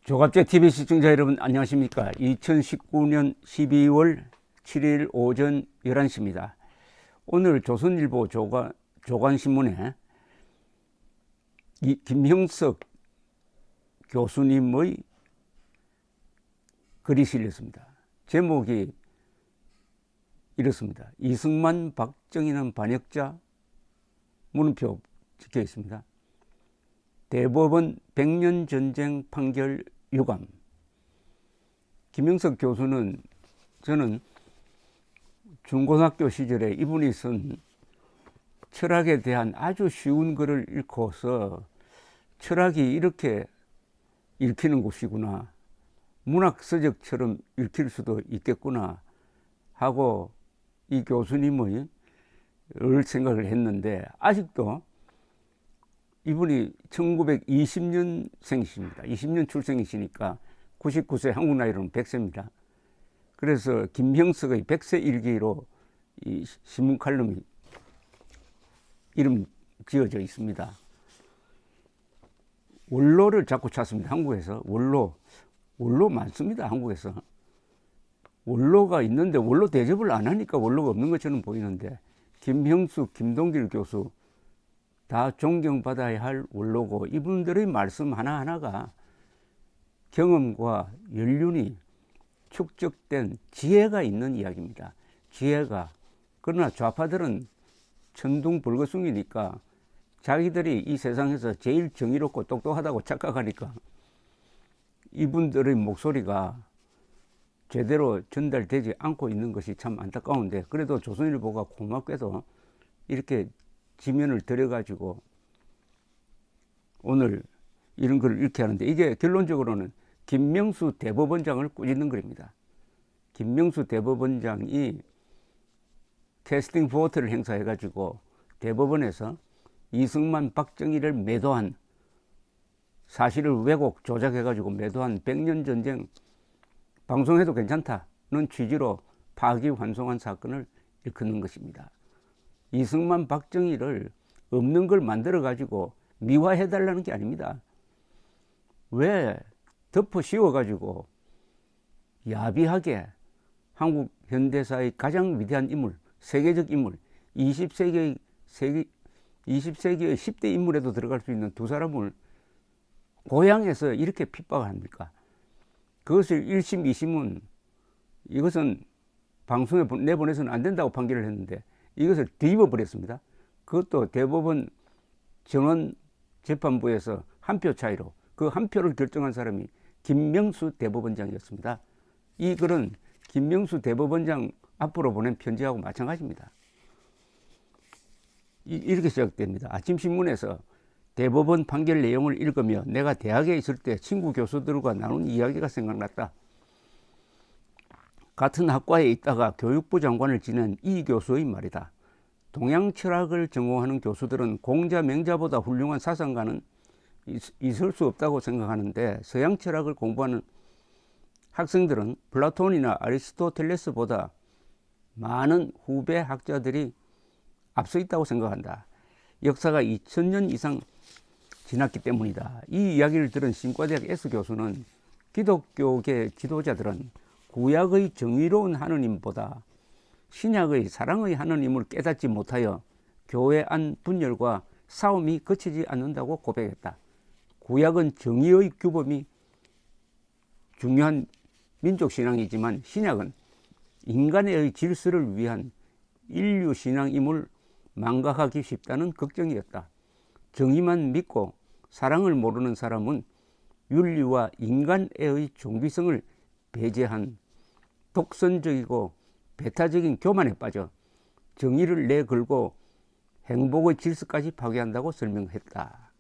조갑제 TV 시청자 여러분 안녕하십니까. 2019년 12월 7일 오전 11시입니다. 오늘 조선일보 조간신문에 김형석 교수님의 글이 실렸습니다. 제목이 이렇습니다. 이승만 박정희는 반역자, 물음표 적혀 있습니다. 대법원 100년 전쟁 판결 유감. 김형석 교수는 저는 중고등학교 시절에 이분이 쓴 철학에 대한 아주 쉬운 글을 읽고서 철학이 이렇게 읽히는 곳이구나, 문학서적처럼 읽힐 수도 있겠구나 하고 이 교수님의 생각을 했는데, 아직도 이분이 1920년생이십니다. 20년 출생이시니까 99세, 한국 나이로는 100세입니다. 그래서 김형석의 100세 일기로 이 신문 칼럼이 이름 지어져 있습니다. 원로를 자꾸 찾습니다. 한국에서 원로 많습니다. 한국에서 원로가 있는데 원로 대접을 안 하니까 원로가 없는 것처럼 보이는데, 김형숙, 김동길 교수 다 존경받아야 할 원로고, 이분들의 말씀 하나하나가 경험과 연륜이 축적된 지혜가 있는 이야기입니다. 지혜가. 그러나 좌파들은 천둥벌거숭이니까 자기들이 이 세상에서 제일 정의롭고 똑똑하다고 착각하니까 이분들의 목소리가 제대로 전달되지 않고 있는 것이 참 안타까운데, 그래도 조선일보가 고맙게도 이렇게 지면을 들여가지고 오늘 이런 글을 읽게 하는데, 이게 결론적으로는 김명수 대법원장을 꾸짖는 글입니다. 김명수 대법원장이 캐스팅 보트를 행사해가지고 대법원에서 이승만 박정희를 매도한, 사실을 왜곡 조작해가지고 매도한 100년 전쟁 방송해도 괜찮다는 취지로 파기환송한 사건을 일컫는 것입니다. 이승만 박정희를 없는 걸 만들어 가지고 미화해 달라는 게 아닙니다. 왜 덮어 씌워 가지고 야비하게 한국 현대사의 가장 위대한 인물, 세계적 인물, 20세기의 10대 인물에도 들어갈 수 있는 두 사람을 고향에서 이렇게 핍박을 합니까? 그것을 1심, 2심은 이것은 방송에 내보내서는 안 된다고 판결을 했는데, 이것을 뒤집어 버렸습니다. 그것도 대법원 정원 재판부에서 한 표 차이로, 그 한 표를 결정한 사람이 김명수 대법원장이었습니다. 이 글은 김명수 대법원장 앞으로 보낸 편지하고 마찬가지입니다. 이렇게 시작됩니다. 아침 신문에서 대법원 판결 내용을 읽으며 내가 대학에 있을 때 친구 교수들과 나눈 이야기가 생각났다. 같은 학과에 있다가 교육부 장관을 지낸 이 교수의 말이다. 동양 철학을 전공하는 교수들은 공자 명자보다 훌륭한 사상가는 있을 수 없다고 생각하는데, 서양 철학을 공부하는 학생들은 플라톤이나 아리스토텔레스보다 많은 후배 학자들이 앞서 있다고 생각한다. 역사가 2000년 이상 지났기 때문이다. 이 이야기를 들은 신과대학 S 교수는 기독교계 지도자들은 구약의 정의로운 하느님보다 신약의 사랑의 하느님을 깨닫지 못하여 교회 안 분열과 싸움이 그치지 않는다고 고백했다. 구약은 정의의 규범이 중요한 민족신앙이지만 신약은 인간의 질서를 위한 인류신앙임을 망각하기 쉽다는 걱정이었다. 정의만 믿고 사랑을 모르는 사람은 윤리와 인간애의 종비성을 배제한 독선적이고 배타적인 교만에 빠져 정의를 내걸고 행복의 질서까지 파괴한다고 설명했다.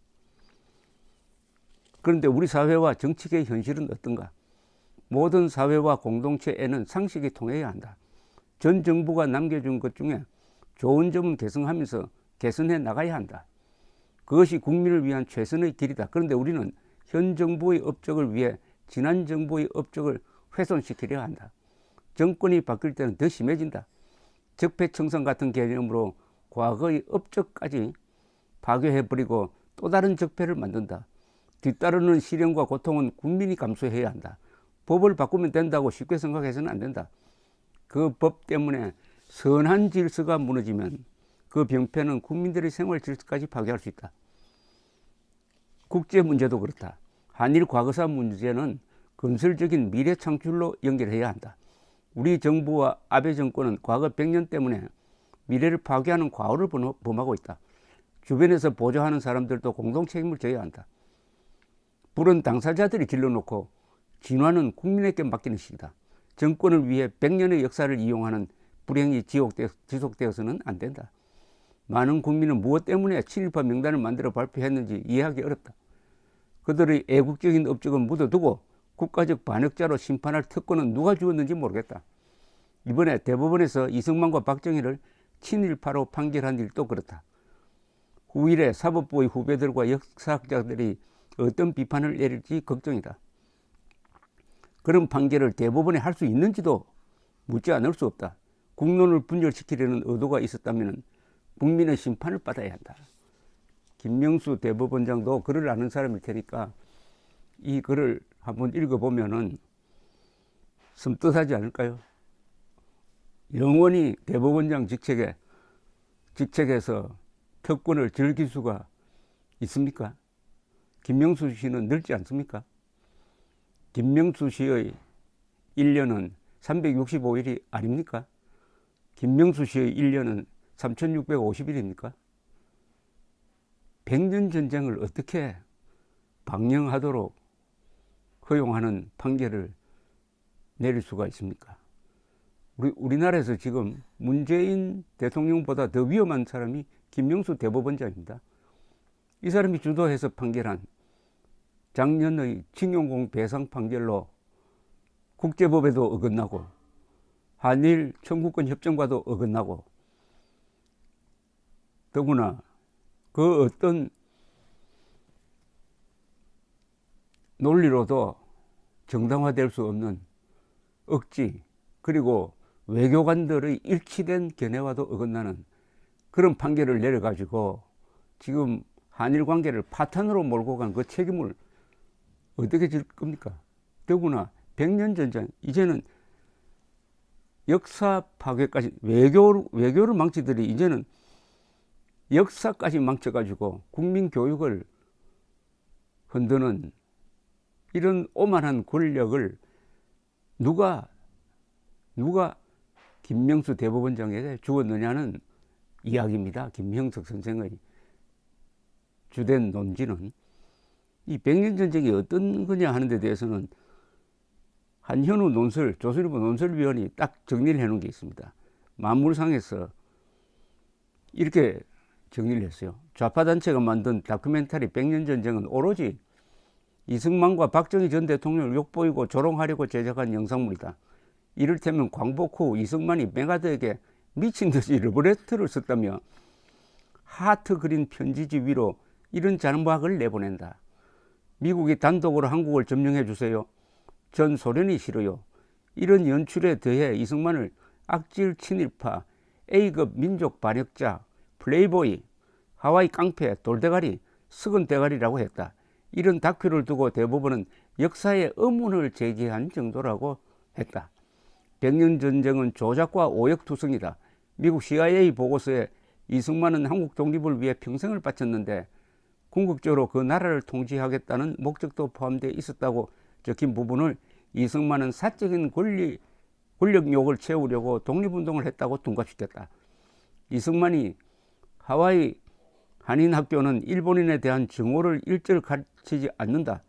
그런데 우리 사회와 정치계의 현실은 어떤가? 모든 사회와 공동체에는 상식이 통해야 한다. 전 정부가 남겨준 것 중에 좋은 점은 개선하면서 개선해 나가야 한다. 그것이 국민을 위한 최선의 길이다. 그런데 우리는 현 정부의 업적을 위해 지난 정부의 업적을 훼손시키려 한다. 정권이 바뀔 때는 더 심해진다. 적폐청산 같은 개념으로 과거의 업적까지 파괴해버리고 또 다른 적폐를 만든다. 뒤따르는 시련과 고통은 국민이 감수해야 한다. 법을 바꾸면 된다고 쉽게 생각해서는 안 된다. 그 법 때문에 선한 질서가 무너지면 그 병폐는 국민들의 생활 질서까지 파괴할 수 있다. 국제 문제도 그렇다. 한일 과거사 문제는 건설적인 미래 창출로 연결해야 한다. 우리 정부와 아베 정권은 과거 100년 때문에 미래를 파괴하는 과오를 범하고 있다. 주변에서 보조하는 사람들도 공동 책임을 져야 한다. 불은 당사자들이 길러놓고 진화는 국민에게 맡기는 시기다. 정권을 위해 100년의 역사를 이용하는 불행이 지속되어서는 안 된다. 많은 국민은 무엇 때문에 친일파 명단을 만들어 발표했는지 이해하기 어렵다. 그들의 애국적인 업적은 묻어두고 국가적 반역자로 심판할 특권은 누가 주었는지 모르겠다. 이번에 대법원에서 이승만과 박정희를 친일파로 판결한 일도 그렇다. 후일에 사법부의 후배들과 역사학자들이 어떤 비판을 내릴지 걱정이다. 그런 판결을 대법원에 할 수 있는지도 묻지 않을 수 없다. 국론을 분열시키려는 의도가 있었다면 국민의 심판을 받아야 한다. 김명수 대법원장도 글을 아는 사람일 테니까 이 글을 한번 읽어보면은 섬뜩하지 않을까요? 영원히 대법원장 직책에서 특권을 즐길 수가 있습니까? 김명수 씨는 늙지 않습니까? 김명수 씨의 1년은 365일이 아닙니까? 김명수 씨의 1년은 3650일입니까? 100년 전쟁을 어떻게 방영하도록 허용하는 판결을 내릴 수가 있습니까? 우리나라에서 지금 문재인 대통령보다 더 위험한 사람이 김명수 대법원장입니다. 이 사람이 주도해서 판결한 작년의 징용공 배상 판결로 국제법에도 어긋나고 한일 청구권 협정과도 어긋나고 더구나 그 어떤 논리로도 정당화될 수 없는 억지 그리고 외교관들의 일치된 견해와도 어긋나는 그런 판결을 내려가지고 지금 한일 관계를 파탄으로 몰고 간 그 책임을 어떻게 질 겁니까? 더구나 100년 전쟁, 이제는 역사 파괴까지 외교를 망치더니 이제는 역사까지 망쳐가지고 국민 교육을 흔드는 이런 오만한 권력을 누가 김명수 대법원장에게 주었느냐는 이야기입니다. 김형석 선생의 주된 논지는 이 100년 전쟁이 어떤 거냐 하는 데 대해서는 한현우 조선일보 논설위원이 딱 정리를 해놓은 게 있습니다. 만물상에서 이렇게 정리를 했어요. 좌파단체가 만든 다큐멘터리 100년 전쟁은 오로지 이승만과 박정희 전 대통령을 욕보이고 조롱하려고 제작한 영상물이다. 이를테면 광복 후 이승만이 메가더에게 미친 듯이 러브레터를 썼다며 하트 그린 편지지 위로 이런 장박을 내보낸다. 미국이 단독으로 한국을 점령해 주세요. 전 소련이 싫어요. 이런 연출에 더해 이승만을 악질 친일파, A급 민족 반역자, 플레이보이, 하와이 깡패, 돌대가리, 썩은 대가리라고 했다. 이런 다큐를 두고 대법원은 역사에 의문을 제기한 정도라고 했다. 100년 전쟁은 조작과 오역투성이다. 미국 CIA 보고서에 이승만은 한국 독립을 위해 평생을 바쳤는데 궁극적으로 그 나라를 통치하겠다는 목적도 포함되어 있었다고 적힌 부분을 이승만은 사적인 권력욕을 채우려고 독립운동을 했다고 둔갑시켰다. 이승만이 하와이 한인학교는 일본인에 대한 증오를 일절 가르치지 않는다.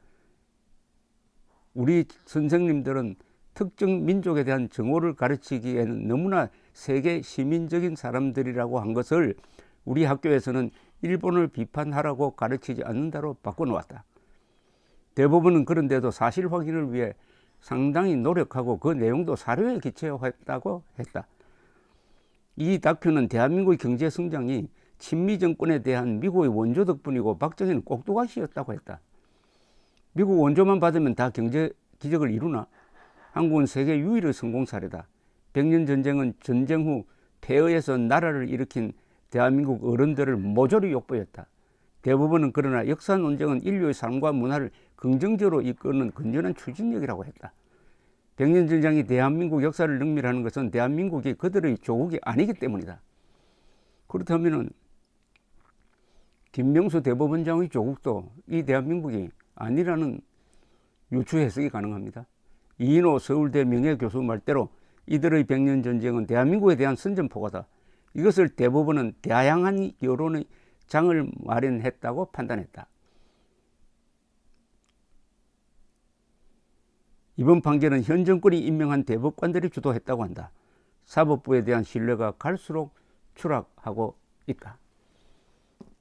우리 선생님들은 특정 민족에 대한 증오를 가르치기에는 너무나 세계 시민적인 사람들이라고 한 것을 우리 학교에서는 일본을 비판하라고 가르치지 않는다로 바꿔놓았다. 대법원은 그런데도 사실 확인을 위해 상당히 노력하고 그 내용도 사료에 기초했다고 했다. 이 다큐는 대한민국의 경제 성장이 친미 정권에 대한 미국의 원조 덕분이고 박정희는 꼭두각시였다고 했다. 미국 원조만 받으면 다 경제 기적을 이루나? 한국은 세계 유일의 성공 사례다. 100년 전쟁은 전쟁 후 폐허에서 나라를 일으킨 대한민국 어른들을 모조리 욕보였다. 대법원은 그러나 역사 논쟁은 인류의 삶과 문화를 긍정적으로 이끄는 건전한 추진력이라고 했다. 백년전쟁이 대한민국 역사를 능멸하는 것은 대한민국이 그들의 조국이 아니기 때문이다. 그렇다면 김명수 대법원장의 조국도 이 대한민국이 아니라는 유추 해석이 가능합니다. 이인호 서울대 명예교수 말대로 이들의 백년전쟁은 대한민국에 대한 선전포고다. 이것을 대법원은 다양한 여론의 장을 마련했다고 판단했다. 이번 판결은 현 정권이 임명한 대법관들이 주도했다고 한다. 사법부에 대한 신뢰가 갈수록 추락하고 있다.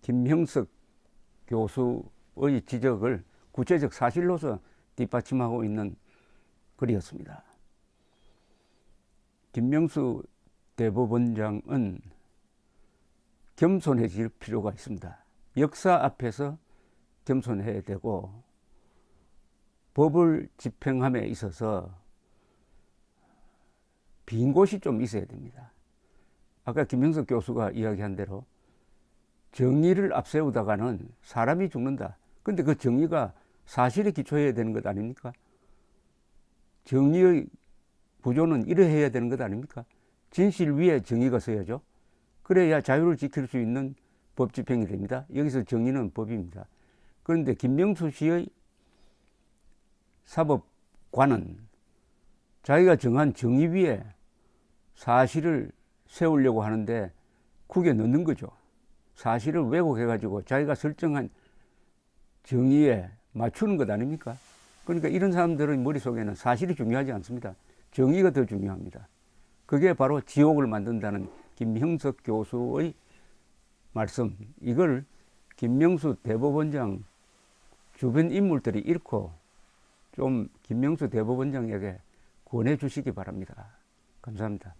김형석 교수의 지적을 구체적 사실로서 뒷받침하고 있는 글이었습니다. 김명수 대법원장은 겸손해질 필요가 있습니다. 역사 앞에서 겸손해야 되고 법을 집행함에 있어서 빈 곳이 좀 있어야 됩니다. 아까 김명석 교수가 이야기한 대로 정의를 앞세우다가는 사람이 죽는다. 근데 그 정의가 사실에 기초해야 되는 것 아닙니까? 정의의 구조는 이러해야 되는 것 아닙니까? 진실 위에 정의가 서야죠. 그래야 자유를 지킬 수 있는 법 집행이 됩니다. 여기서 정의는 법입니다. 그런데 김명수 씨의 사법관은 자기가 정한 정의 위에 사실을 세우려고 하는데 국에 넣는 거죠. 사실을 왜곡해가지고 자기가 설정한 정의에 맞추는 것 아닙니까? 그러니까 이런 사람들의 머릿속에는 사실이 중요하지 않습니다. 정의가 더 중요합니다. 그게 바로 지옥을 만든다는 김형석 교수의 말씀, 이걸 김명수 대법원장 주변 인물들이 읽고 좀 김명수 대법원장에게 권해 주시기 바랍니다. 감사합니다.